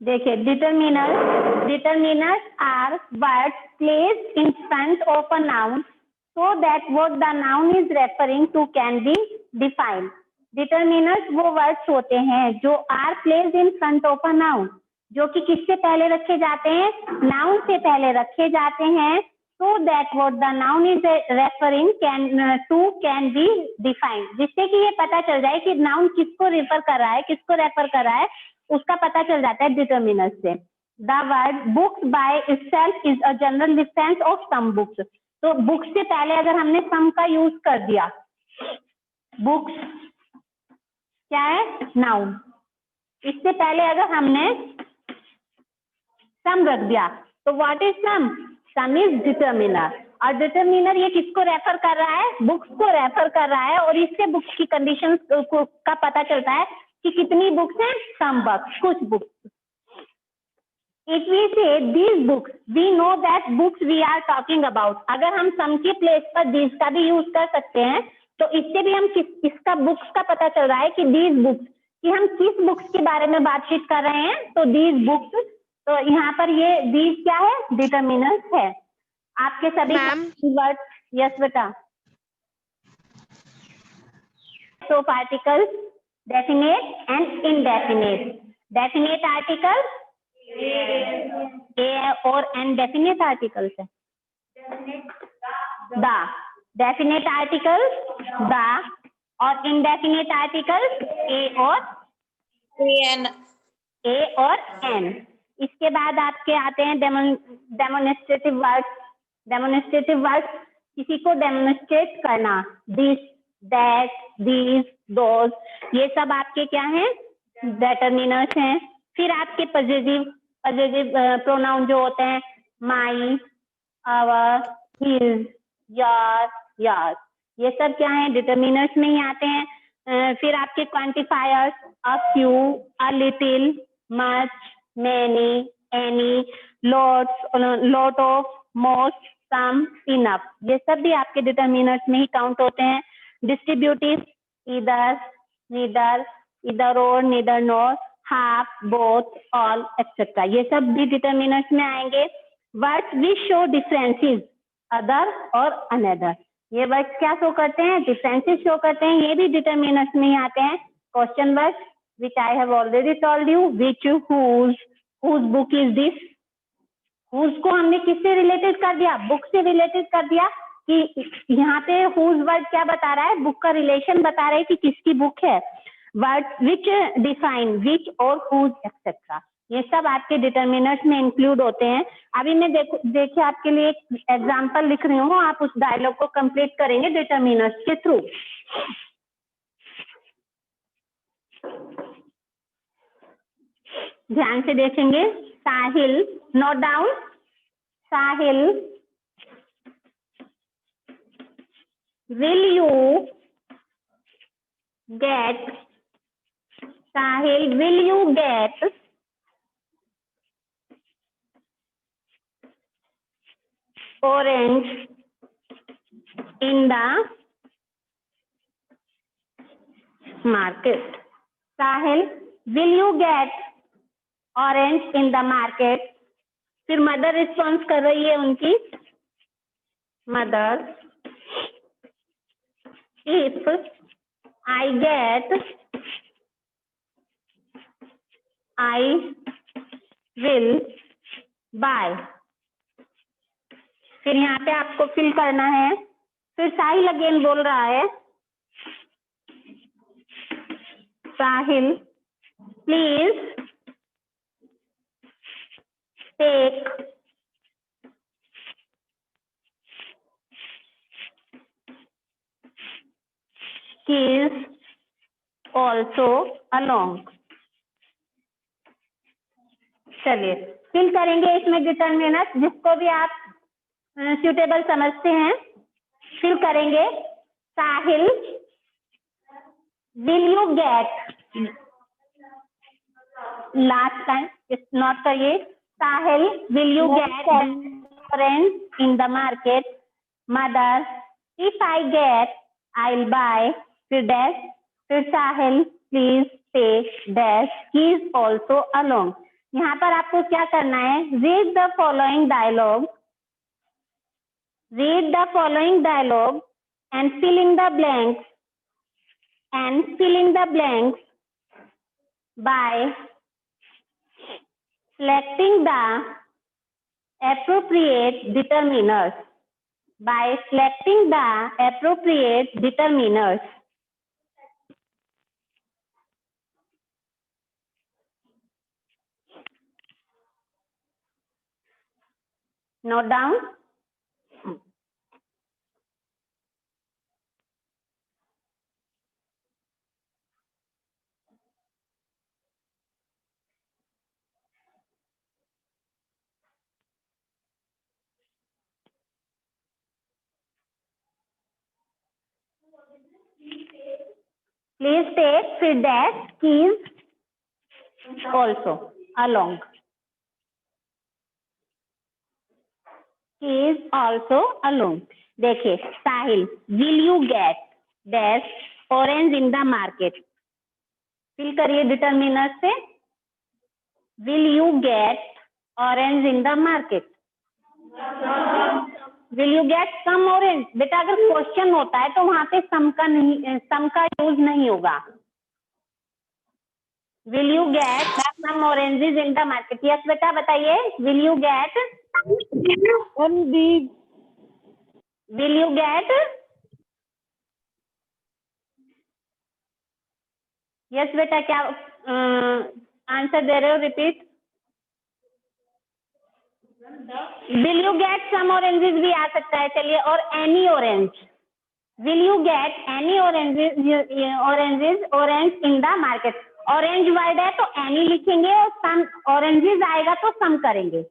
देखिए determiners are words placed in front of a noun so that what the noun is referring to can be defined. Determiners वो words होते हैं जो are placed in front of a noun, जो कि किससे पहले रखे जाते हैं, noun से पहले रखे जाते हैं, so that what the noun is referring can be defined, जिससे कि ये पता चल जाए कि noun किसको refer कर रहा है, किसको refer कर रहा है, उसका पता चल जाता है determiners से. The word books by itself is a general reference of some books. तो बुक्स से पहले अगर हमने सम का यूज कर दिया, बुक्स क्या है, नाउन, इससे पहले अगर हमने सम रख दिया तो what is some, some is determiner. और डिटर्मिनर ये किसको रेफर कर रहा है, बुक्स को रेफर कर रहा है, और इससे बुक्स की कंडीशन का पता चलता है कि कितनी बुक्स हैं, सम बुक्स, कुछ books. If we say these books, we know that books we are talking about. अगर हम सम के प्लेस पर these का भी यूज कर सकते हैं, तो इससे भी हम इसका बुक्स का पता चल रहा है कि these books, कि हम किस बुक्स के बारे में बातचीत कर रहे हैं. तो these books, तो यहाँ पर ये these क्या है, डिटर्मिनर्स है. आपके सभी वर्ड, यस बेटा. So particles, definite and indefinite. Definite articles ए और एन डेफिनेट आर्टिकल्स है. द डेफिनेट आर्टिकल्स द और इनडेफिनेट आर्टिकल्स ए और एन. इसके बाद आपके आते हैं डेमोन्स्ट्रेटिव वर्ड्स. डेमोन्स्ट्रेटिव वर्ड्स किसी को डेमोन्स्ट्रेट करना, दिस, दैट, दीज, दोज, ये सब आपके क्या हैं, डिटर्मिनर्स हैं. फिर आपके पॉजिटिव प्रोनाउन जो होते हैं, माई, आवर, हिज, योर, ये सब क्या है, डिटर्मिनर्स में ही आते हैं. फिर आपके quantifiers, a few, a little, much, many, any, lot of, most, some, enough, ये सब भी आपके डिटर्मिनर्स में ही काउंट होते हैं. डिस्ट्रीब्यूटिव, ईदर, नीदर, इधर और, neither nor, half, both, all, etcetera, ये सब भी डिटर्मिनर्स में आएंगे. Words which show differences, other और अनदर, ये वर्ड्स क्या शो करते हैं, डिफरेंसेस शो करते हैं, ये भी डिटर्मिनर्स में ही आते हैं. Question words which I have already told you, which, whose book is this. Whose को हमने किससे रिलेटेड कर दिया, बुक से रिलेटेड कर दिया, कि यहाँ पे हुज वर्ड क्या बता रहा है, बुक का रिलेशन बता रहा है कि किसकी बुक है. वर्ड्स विच डिफाइन विच और हुज एक्सेट्रा, ये सब आपके डिटर्मिनर्स में इंक्लूड होते हैं. अभी मैं देखिए आपके लिए एक एग्जांपल लिख रही हूँ, आप उस डायलॉग को कंप्लीट करेंगे डिटर्मिनर्स के थ्रू. ध्यान से देखेंगे. Sahil, note down, Sahil, will you get, Sahil, will you get orange in the market? Sahil, will you get orange in the market? फिर मदर रिस्पॉन्स कर रही है उनकी, mother, if I get, I will buy. फिर यहाँ पे आपको फिल करना है. फिर साहिल अगेन बोल रहा है, Sahil please take keys also along. चलिए फिल करेंगे इसमें डिटर्मिनर्स, जिसको भी आप सुटेबल समझते हैं फिल करेंगे. Sahil, will you get, last time note करिए. Sahil, will you get orange in the market. Mother, if I get, I will buy. फिर डैश, फिर Sahil please take dash keys also along. यहाँ पर आपको क्या करना है, read the following dialogue, read the following dialogue and fill in the blanks by selecting the appropriate determiners. Note down. Please take feedback keys also along. देखिए Sahil, will you get dash orange in the market? Fill करिए determiner से, will you get orange in the market? will you get some orange? बेटा अगर question होता है तो वहां पे सम का यूज नहीं होगा. will you get some oranges in the market? Yes बेटा बताइए, will you get will you get? Yes बेटा क्या आंसर दे रहे हो, repeat. will you get some oranges भी आ सकता है, चलिए, और any orange. will you get any oranges in the market? Orange word है तो any लिखेंगे और some oranges आएगा तो some करेंगे.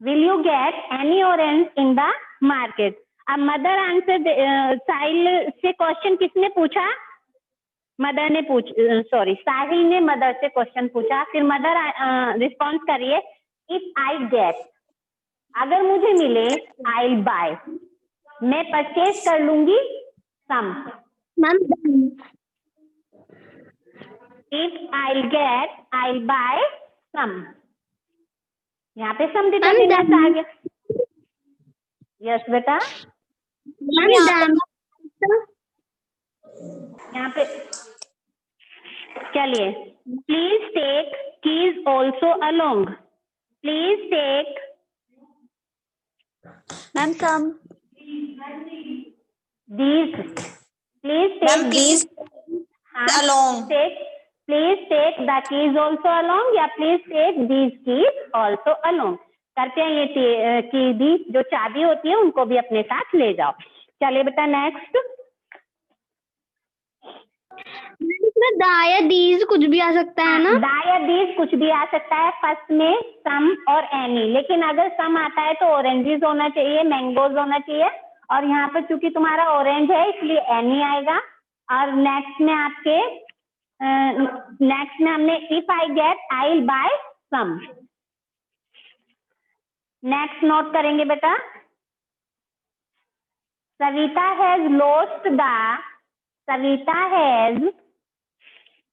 will you get any orange in the market? अब मदर आंसर, साहिल से क्वेश्चन किसने पूछा? मदर ने साहिल ने मदर से क्वेश्चन पूछा, फिर मदर रिस्पॉन्स करिए, इफ आई गेट, अगर मुझे मिले, आई बाय, मैं परचेज कर लूंगी some. If I get, I buy some. यहाँ पे सम डिटरमिनर्स आ गया. यस बेटा, यहाँ पे चलिए, please take keys also along. Please take ma'am some these, please take these along. Please take the keys also along या please take these keys also along. करते हैं ये की दी जो चाबी होती है उनको भी अपने साथ ले जाओ. चलिए बेटा नेक्स्ट. दाया दीज कुछ भी आ सकता है ना? दाया दीज कुछ भी आ सकता है, फर्स्ट में सम और एनी, लेकिन अगर सम आता है तो ऑरेंजेस होना चाहिए, मैंगोज होना चाहिए, और यहाँ पर चूंकि तुम्हारा ऑरेंज है इसलिए एनी आएगा. और नेक्स्ट में आपके हमने if I get I will buy some. Next note करेंगे बेटा. Savita has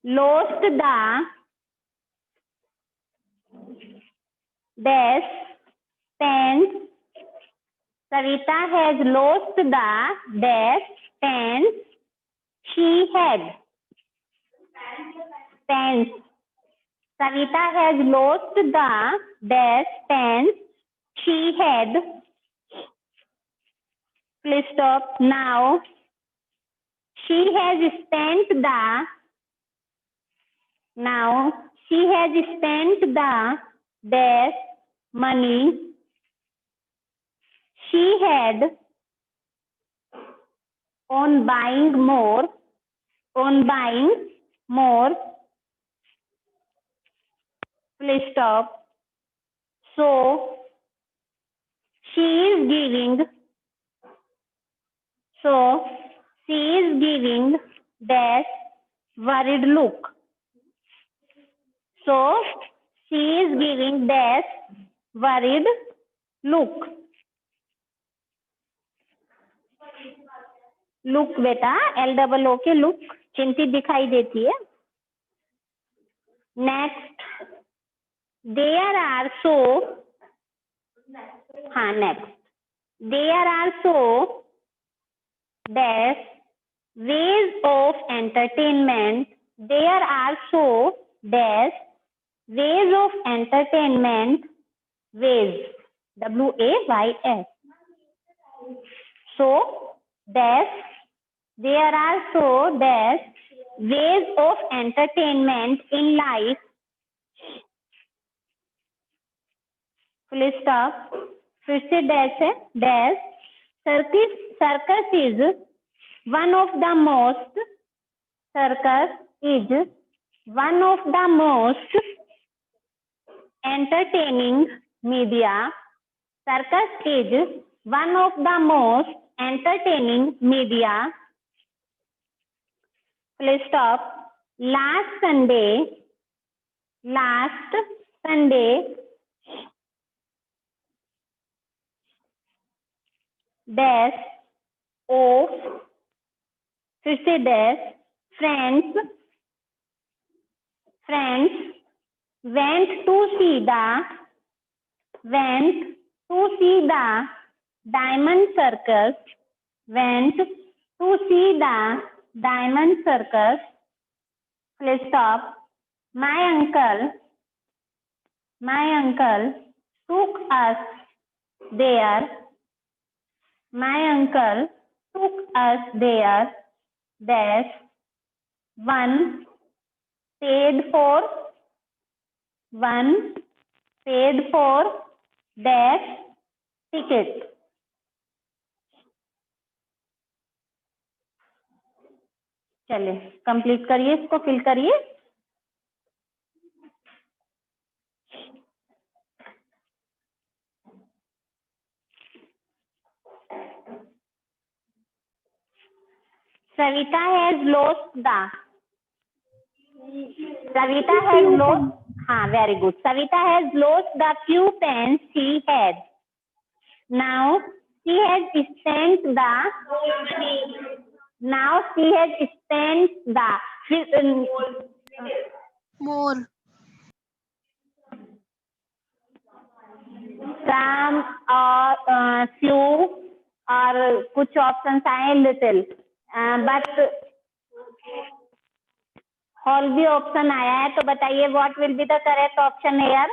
lost the dash pens. Savita has lost the dash pens she had. Pens. Savita has lost the dash pens she had. Please stop. Now she has spent the dash money she had on buying more. Please stop. So she is giving dash worried look. So she is giving dash worried look. Look बेटा LOO के look, चिंतित दिखाई देती है. Next there are so next, there are so dash ways of entertainment, there are so dash ways of entertainment, ways, WAYS. So dash, there are so dash ways of entertainment in life, full stop, फिर से dash है, dash, circus is one of the most, circus is one of the most entertaining media, circus is one of the most entertaining media, full stop, last Sunday dash of, फिर से dash, friends went to see the diamond circus, went to see the diamond circus, full stop, my uncle took us there, my uncle took us there, dash, one paid for dash ticket. चलिए complete करिए, इसको fill करिए। Savita has lost very good. Savita has lost the few pence she had. Now she has spent the more, some or few और कुछ options आए little, but whole भी option आया है, तो बताइए what will be the correct option here.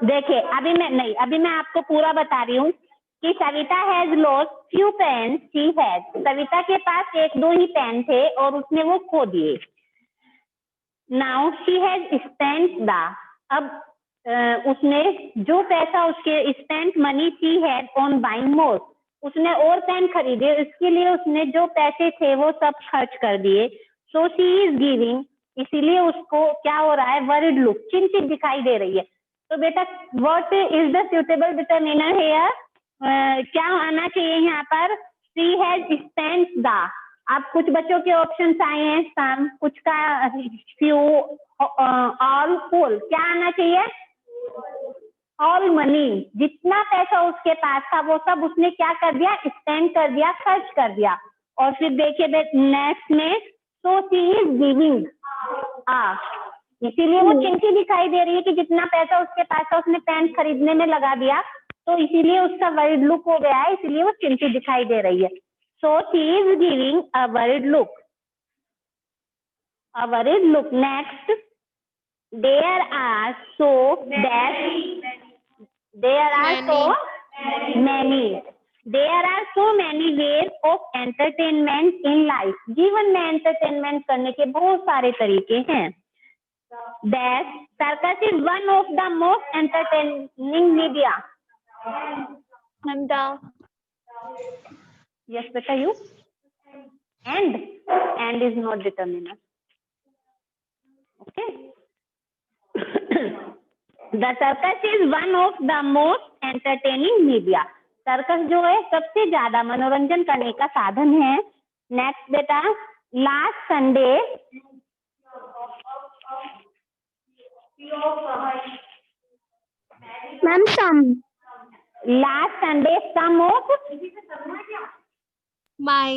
देखिए अभी मैं आपको पूरा बता रही हूँ कि Savita has lost few pen she has, Savita के पास 1-2 ही पेन थे और उसने वो खो दिए। Now she has spent the, अब उसने जो पैसा उसके spent money she had on buying more, उसने और पेन खरीदे, इसके लिए उसने जो पैसे थे वो सब खर्च कर दिए। सो शी इज गिविंग, इसीलिए उसको क्या हो रहा है, वरिड लुक, चिंतित दिखाई दे रही है। तो बेटा what is the suitable determiner here, क्या आना चाहिए यहाँ पर, शी हैज स्पेंट द। अब कुछ बच्चों के ऑप्शंस आए हैं, सम, कुछ का फ्यू, ऑल, फुल, क्या आना चाहिए, ऑल मनी, जितना पैसा उसके पास था वो सब उसने क्या कर दिया, स्पेंड कर दिया, खर्च कर दिया। और फिर देखिए नेक्स्ट में, सो शी इज गिविंग, इसीलिए वो चिंती दिखाई दे रही है कि जितना पैसा उसके पास था उसने पेन खरीदने में लगा दिया, तो इसीलिए उसका वरिड लुक हो गया है, इसीलिए वो चिंती दिखाई दे रही है। So she is giving a worried look, next, there are so many ways of entertainment in life, जीवन में एंटरटेनमेंट करने के बहुत सारे तरीके हैं। That circus is one of the most entertaining media. Mamta, Yes beta, you, and is not determiner. Okay. The circus is one of the most entertaining media. Circus जो है सबसे ज्यादा मनोरंजन करने का साधन है। नेक्स्ट बेटा, last Sunday, ma'am some, last Sunday some of my,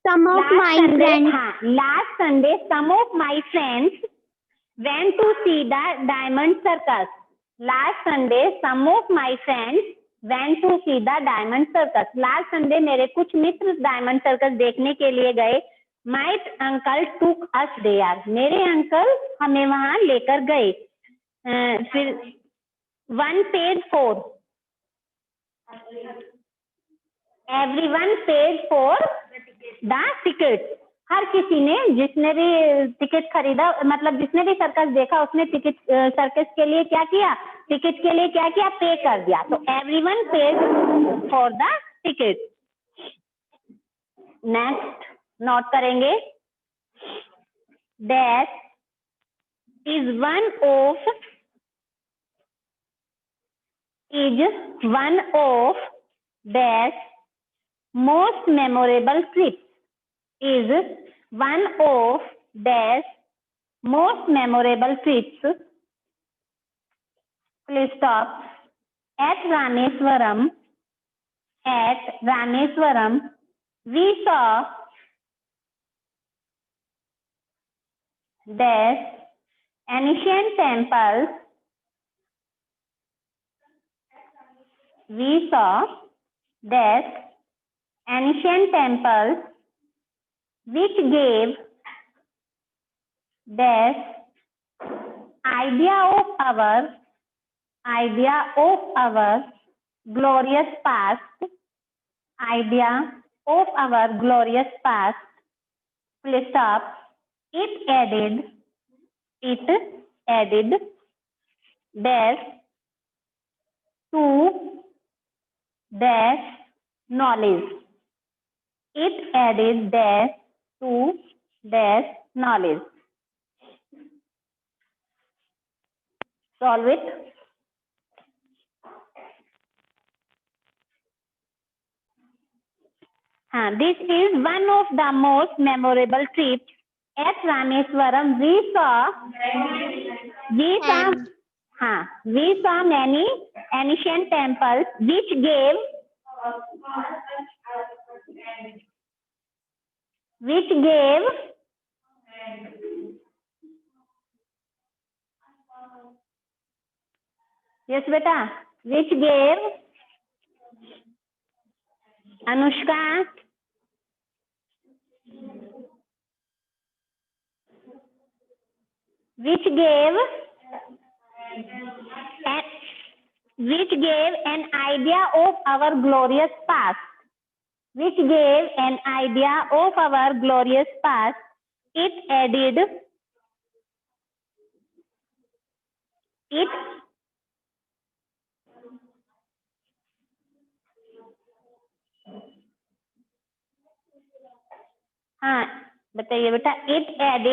some of my friends, हाँ, last Sunday some of my friends went to see the diamond circus. Last Sunday, some of my friends went to see the diamond circus. Last Sunday, मेरे कुछ मित्र diamond circus देखने के लिए गए. My uncle took us there. मेरे uncle हमें वहां लेकर गए. फिर 1 paid for. Everyone paid for the ticket. हर किसी ने, जिसने भी टिकट खरीदा, मतलब जिसने भी सर्कस देखा, उसने टिकट सर्कस के लिए क्या किया, टिकट के लिए क्या किया, पे कर दिया. तो everyone paid for the ticket. Next note करेंगे. That is one of that most memorable trips. is one of dash most memorable trips. Please stop. At Rameswaram, we saw dash ancient temples. We saw dash ancient temples which gave this idea of our glorious past. Idea of our glorious past. Please stop. It added dash to dash knowledge. It added dash to dash knowledge. Solve it. This is one of the most memorable trips. At Rameswaram, we saw many ancient temples which gave yes beta, which gave Anushka which gave an idea of our glorious past. Which gave an idea of our glorious past. It added बताइए बेटा. It added